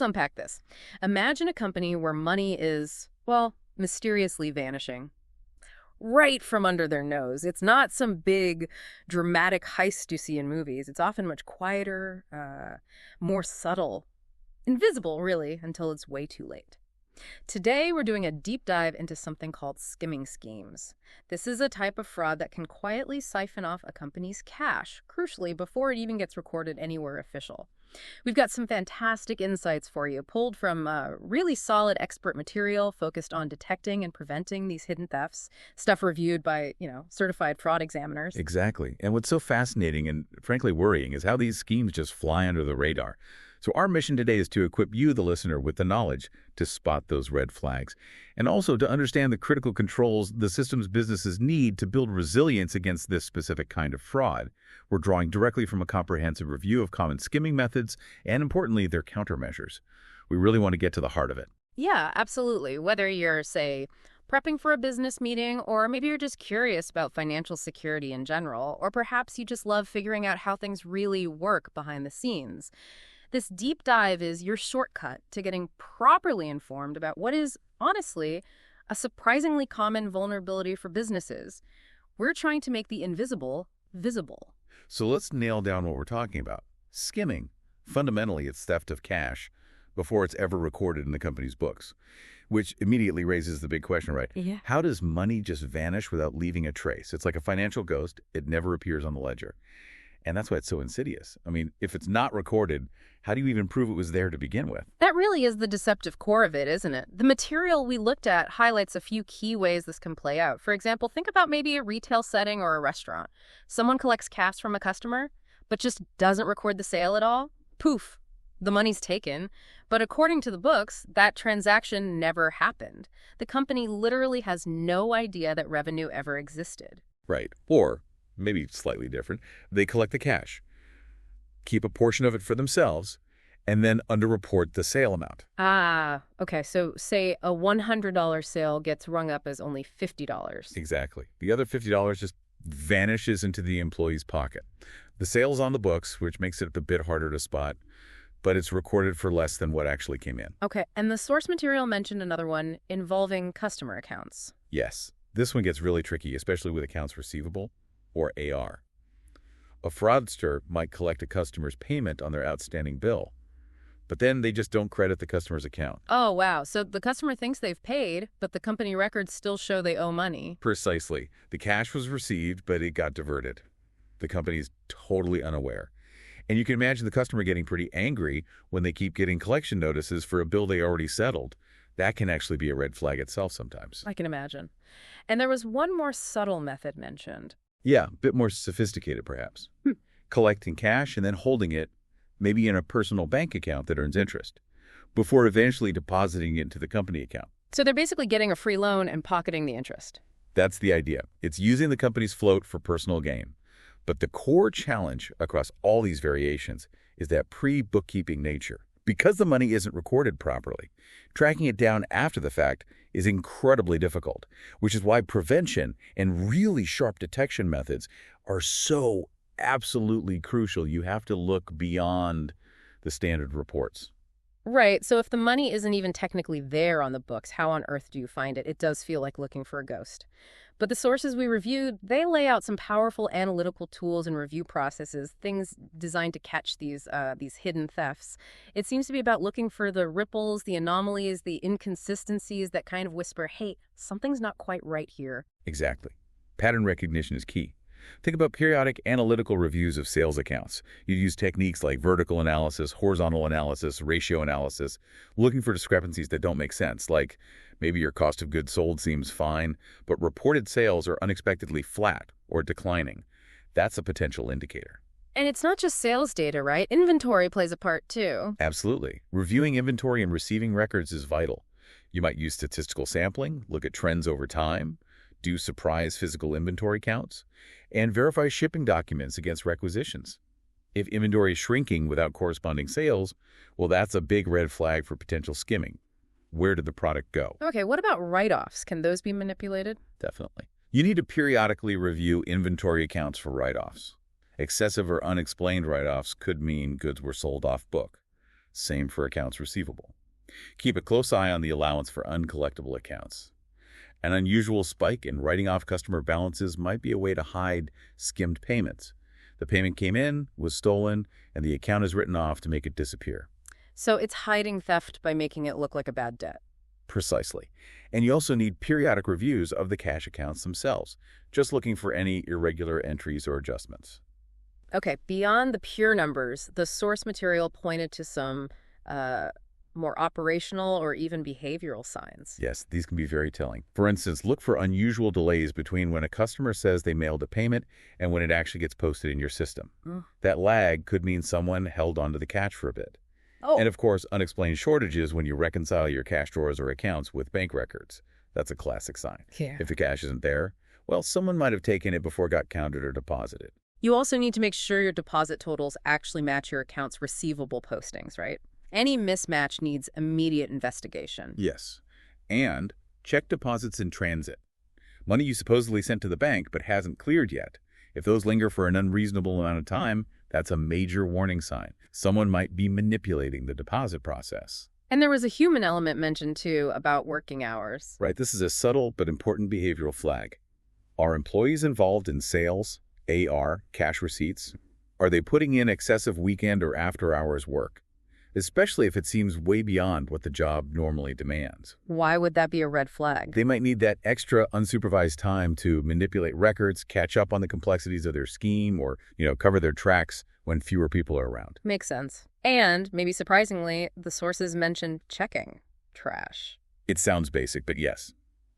let's unpack this. Imagine a company where money is, well, mysteriously vanishing right from under their nose. It's not some big, dramatic heist you see in movies. It's often much quieter, more subtle, invisible, really, until it's way too late. Today, we're doing a deep dive into something called skimming schemes. This is a type of fraud that can quietly siphon off a company's cash, crucially, before it even gets recorded anywhere official. We've got some fantastic insights for you, pulled from really solid expert material focused on detecting and preventing these hidden thefts, stuff reviewed by, certified fraud examiners. Exactly. And what's so fascinating and frankly worrying is how these schemes just fly under the radar. So our mission today is to equip you, the listener, with the knowledge to spot those red flags and also to understand the critical controls the systems businesses need to build resilience against this specific kind of fraud. We're drawing directly from a comprehensive review of common skimming methods and, importantly, their countermeasures. We really want to get to the heart of it. Yeah, absolutely. Whether you're, say, prepping for a business meeting, or maybe you're just curious about financial security in general, or perhaps you just love figuring out how things really work behind the scenes. This deep dive is your shortcut to getting properly informed about what is, honestly, a surprisingly common vulnerability for businesses. We're trying to make the invisible visible. So let's nail down what we're talking about. Skimming. Fundamentally, it's theft of cash before it's ever recorded in the company's books, which immediately raises the big question, right? Yeah. How does money just vanish without leaving a trace? It's like a financial ghost. It never appears on the ledger. And that's why it's so insidious. I mean, if it's not recorded, how do you even prove it was there to begin with? That really is the deceptive core of it, isn't it? The material we looked at highlights a few key ways this can play out. For example, think about maybe a retail setting or a restaurant. Someone collects cash from a customer, but just doesn't record the sale at all. Poof, the money's taken. But according to the books, that transaction never happened. The company literally has no idea that revenue ever existed. Right. Or maybe slightly different, they collect the cash, keep a portion of it for themselves, and then underreport the sale amount. Ah, okay. So say a $100 sale gets rung up as only $50. Exactly. The other $50 just vanishes into the employee's pocket. The sale's on the books, which makes it a bit harder to spot, but it's recorded for less than what actually came in. Okay. And the source material mentioned another one involving customer accounts. Yes. This one gets really tricky, especially with accounts receivable or AR. A fraudster might collect a customer's payment on their outstanding bill, but then they just don't credit the customer's account. Oh, wow. So the customer thinks they've paid, but the company records still show they owe money. Precisely. The cash was received, but it got diverted. The company's totally unaware. And you can imagine the customer getting pretty angry when they keep getting collection notices for a bill they already settled. That can actually be a red flag itself sometimes. I can imagine. And there was one more subtle method mentioned. Yeah, a bit more sophisticated, perhaps. Collecting cash and then holding it, maybe in a personal bank account that earns interest, before eventually depositing it into the company account. So they're basically getting a free loan and pocketing the interest. That's the idea. It's using the company's float for personal gain. But the core challenge across all these variations is that pre-bookkeeping nature. Because the money isn't recorded properly, tracking it down after the fact is incredibly difficult, which is why prevention and really sharp detection methods are so absolutely crucial. You have to look beyond the standard reports. Right. So if the money isn't even technically there on the books, how on earth do you find it? It does feel like looking for a ghost. But the sources we reviewed, they lay out some powerful analytical tools and review processes, things designed to catch these hidden thefts. It seems to be about looking for the ripples, the anomalies, the inconsistencies that kind of whisper, hey, something's not quite right here. Exactly. Pattern recognition is key. Think about periodic analytical reviews of sales accounts. You use techniques like vertical analysis, horizontal analysis, ratio analysis, looking for discrepancies that don't make sense, like maybe your cost of goods sold seems fine, but reported sales are unexpectedly flat or declining. That's a potential indicator. And it's not just sales data, right? Inventory plays a part too. Absolutely. Reviewing inventory and receiving records is vital. You might use statistical sampling, look at trends over time, do surprise physical inventory counts, and verify shipping documents against requisitions. If inventory is shrinking without corresponding sales, well, that's a big red flag for potential skimming. Where did the product go? Okay, what about write-offs? Can those be manipulated? Definitely. You need to periodically review inventory accounts for write-offs. Excessive or unexplained write-offs could mean goods were sold off book. Same for accounts receivable. Keep a close eye on the allowance for uncollectible accounts. An unusual spike in writing off customer balances might be a way to hide skimmed payments. The payment came in, was stolen, and the account is written off to make it disappear. So it's hiding theft by making it look like a bad debt. Precisely. And you also need periodic reviews of the cash accounts themselves, just looking for any irregular entries or adjustments. Okay, beyond the pure numbers, the source material pointed to some more operational or even behavioral signs. Yes, these can be very telling. For instance, look for unusual delays between when a customer says they mailed a payment and when it actually gets posted in your system. That lag could mean someone held onto the cash for a bit. Oh, And of course, unexplained shortages when you reconcile your cash drawers or accounts with bank records. That's a classic sign. yeah. If the cash isn't there, well, someone might have taken it before it got counted or deposited. You also need to make sure your deposit totals actually match your account's receivable postings, right? Any mismatch needs immediate investigation. Yes. And check deposits in transit. Money you supposedly sent to the bank but hasn't cleared yet. If those linger for an unreasonable amount of time, that's a major warning sign. Someone might be manipulating the deposit process. And there was a human element mentioned, too, about working hours. Right, this is a subtle but important behavioral flag. Are employees involved in sales, AR, cash receipts? Are they putting in excessive weekend or after-hours work? Especially if it seems way beyond what the job normally demands. Why would that be a red flag? They might need that extra unsupervised time to manipulate records, catch up on the complexities of their scheme, or, cover their tracks when fewer people are around. Makes sense. And, maybe surprisingly, the sources mentioned checking trash. It sounds basic, but yes.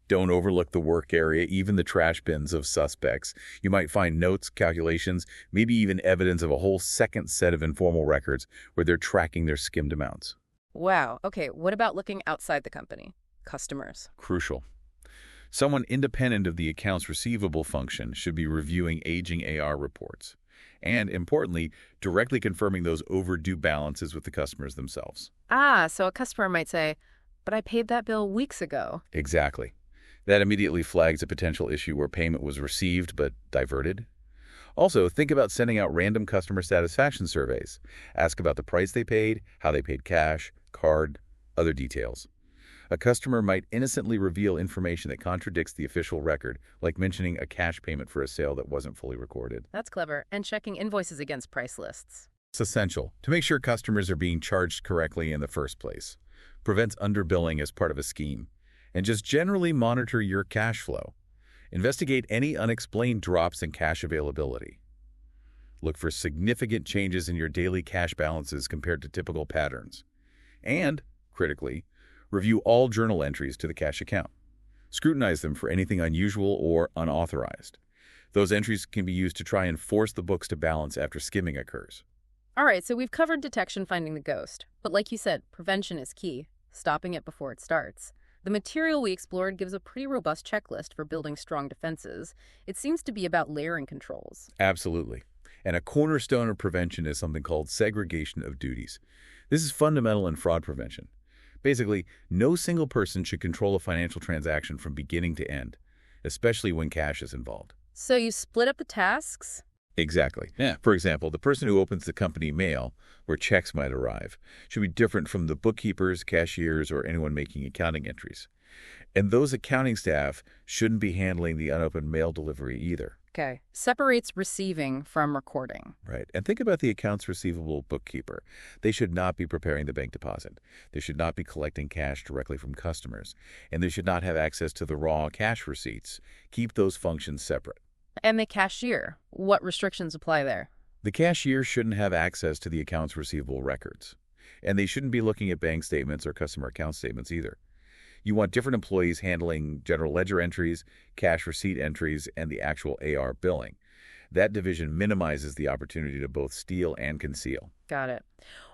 Don't overlook the work area, even the trash bins of suspects. You might find notes, calculations, maybe even evidence of a whole second set of informal records where they're tracking their skimmed amounts. Wow. Okay, what about looking outside the company? Customers. Crucial. Someone independent of the accounts receivable function should be reviewing aging AR reports. And, importantly, directly confirming those overdue balances with the customers themselves. So a customer might say, but I paid that bill weeks ago. Exactly. That immediately flags a potential issue where payment was received but diverted. Also, think about sending out random customer satisfaction surveys. Ask about the price they paid, how they paid cash, card, other details. A customer might innocently reveal information that contradicts the official record, like mentioning a cash payment for a sale that wasn't fully recorded. That's clever. And checking invoices against price lists. It's essential to make sure customers are being charged correctly in the first place. Prevents underbilling as part of a scheme. And just generally monitor your cash flow. Investigate any unexplained drops in cash availability. Look for significant changes in your daily cash balances compared to typical patterns. And, critically, review all journal entries to the cash account. Scrutinize them for anything unusual or unauthorized. Those entries can be used to try and force the books to balance after skimming occurs. All right, so we've covered detection, finding the ghost. But like you said, prevention is key, stopping it before it starts. The material we explored gives a pretty robust checklist for building strong defenses. It seems to be about layering controls. Absolutely. And a cornerstone of prevention is something called segregation of duties. This is fundamental in fraud prevention. Basically, no single person should control a financial transaction from beginning to end, especially when cash is involved. So you split up the tasks? Exactly. Yeah. For example, the person who opens the company mail, where checks might arrive, should be different from the bookkeepers, cashiers, or anyone making accounting entries. And those accounting staff shouldn't be handling the unopened mail delivery either. Okay. Separates receiving from recording. Right. And think about the accounts receivable bookkeeper. They should not be preparing the bank deposit. They should not be collecting cash directly from customers. And they should not have access to the raw cash receipts. Keep those functions separate. And the cashier, what restrictions apply there? The cashier shouldn't have access to the accounts receivable records. And they shouldn't be looking at bank statements or customer account statements either. You want different employees handling general ledger entries, cash receipt entries, and the actual AR billing. That division minimizes the opportunity to both steal and conceal. Got it.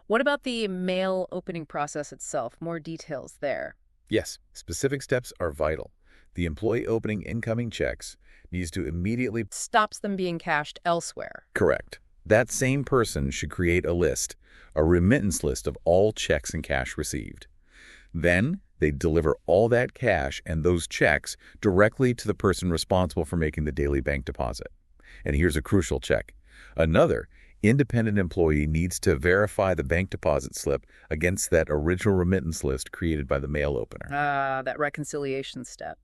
What about the mail opening process itself? More details there. Yes, specific steps are vital. The employee opening incoming checks needs to immediately Stops them being cashed elsewhere. correct. That same person should create a list, a remittance list of all checks and cash received. Then they deliver all that cash and those checks directly to the person responsible for making the daily bank deposit. And here's a crucial check. Another Independent employee needs to verify the bank deposit slip against that original remittance list created by the mail opener. That reconciliation step.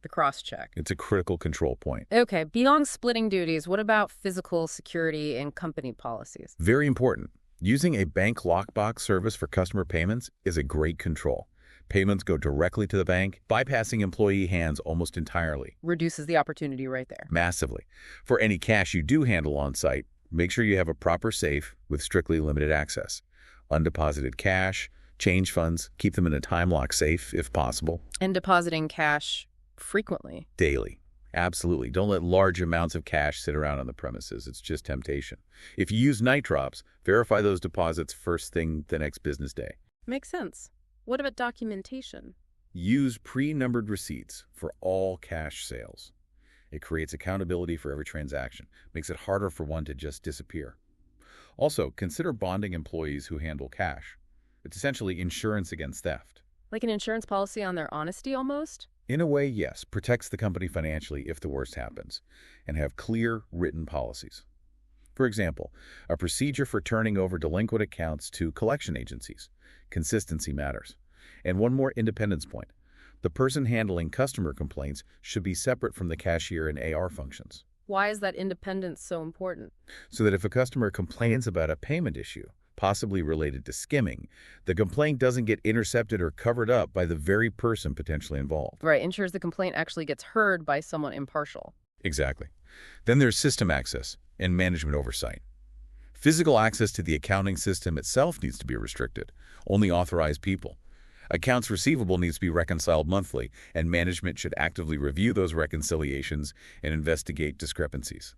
The cross-check. It's a critical control point. Okay, beyond splitting duties, what about physical security and company policies? Very important. Using a bank lockbox service for customer payments is a great control. Payments go directly to the bank, bypassing employee hands almost entirely. Reduces the opportunity right there. Massively. For any cash you do handle on site, make sure you have a proper safe with strictly limited access. Undeposited cash, change funds, keep them in a time lock safe if possible. And depositing cash frequently. Daily. Absolutely. Don't let large amounts of cash sit around on the premises. It's just temptation. If you use night drops, verify those deposits first thing the next business day. Makes sense. What about documentation? Use pre-numbered receipts for all cash sales. It creates accountability for every transaction, makes it harder for one to just disappear. Also, consider bonding employees who handle cash. It's essentially insurance against theft. Like an insurance policy on their honesty almost? In a way, yes, protects the company financially if the worst happens, and have clear written policies. For example, a procedure for turning over delinquent accounts to collection agencies. Consistency matters. And one more independence point. The person handling customer complaints should be separate from the cashier and AR functions. Why is that independence so important? So that if a customer complains about a payment issue, possibly related to skimming, the complaint doesn't get intercepted or covered up by the very person potentially involved. Right, ensures the complaint actually gets heard by someone impartial. Exactly. Then there's system access and management oversight. Physical access to the accounting system itself needs to be restricted. Only authorized people. Accounts receivable needs to be reconciled monthly, and management should actively review those reconciliations and investigate discrepancies.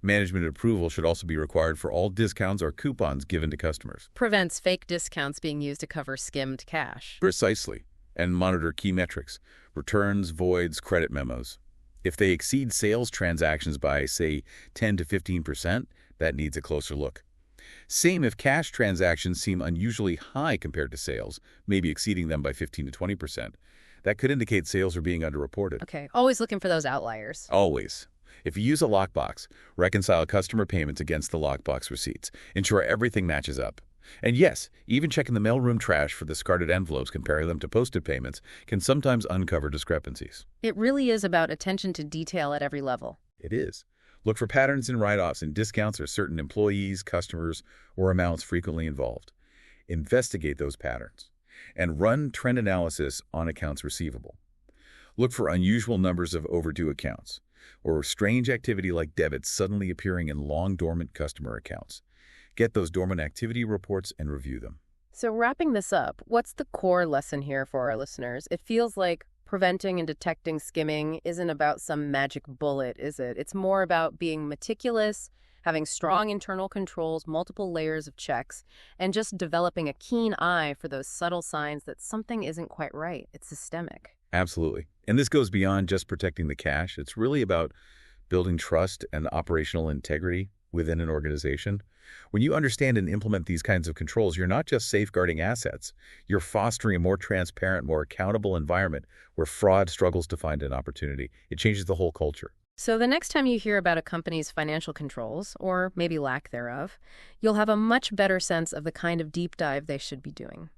Management approval should also be required for all discounts or coupons given to customers. Prevents fake discounts being used to cover skimmed cash. Precisely. And monitor key metrics, returns, voids, credit memos. If they exceed sales transactions by, say, 10 to 15%, that needs a closer look. Same if cash transactions seem unusually high compared to sales, maybe exceeding them by 15 to 20%. That could indicate sales are being underreported. Okay, always looking for those outliers. Always. If you use a lockbox, reconcile customer payments against the lockbox receipts. Ensure everything matches up. And yes, even checking the mailroom trash for discarded envelopes, comparing them to posted payments, can sometimes uncover discrepancies. It really is about attention to detail at every level. It is. Look for patterns in write-offs and discounts or certain employees, customers, or amounts frequently involved. Investigate those patterns. And run trend analysis on accounts receivable. Look for unusual numbers of overdue accounts, or strange activity like debits suddenly appearing in long-dormant customer accounts. Get those dormant activity reports and review them. So wrapping this up, what's the core lesson here for our listeners? It feels like preventing and detecting skimming isn't about some magic bullet, is it? It's more about being meticulous, having strong internal controls, multiple layers of checks, and just developing a keen eye for those subtle signs that something isn't quite right. It's systemic. Absolutely. And this goes beyond just protecting the cash. It's really about building trust and operational integrity within an organization. When you understand and implement these kinds of controls, you're not just safeguarding assets. You're fostering a more transparent, more accountable environment where fraud struggles to find an opportunity. It changes the whole culture. So the next time you hear about a company's financial controls, or maybe lack thereof, you'll have a much better sense of the kind of deep dive they should be doing.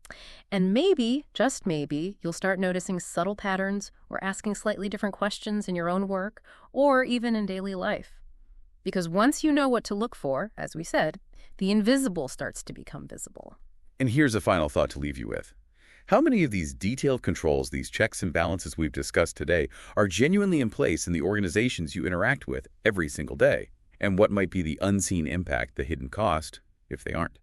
And maybe, just maybe, you'll start noticing subtle patterns or asking slightly different questions in your own work or even in daily life. Because once you know what to look for, as we said, the invisible starts to become visible. And here's a final thought to leave you with. How many of these detailed controls, these checks and balances we've discussed today, are genuinely in place in the organizations you interact with every single day? And what might be the unseen impact, the hidden cost, if they aren't?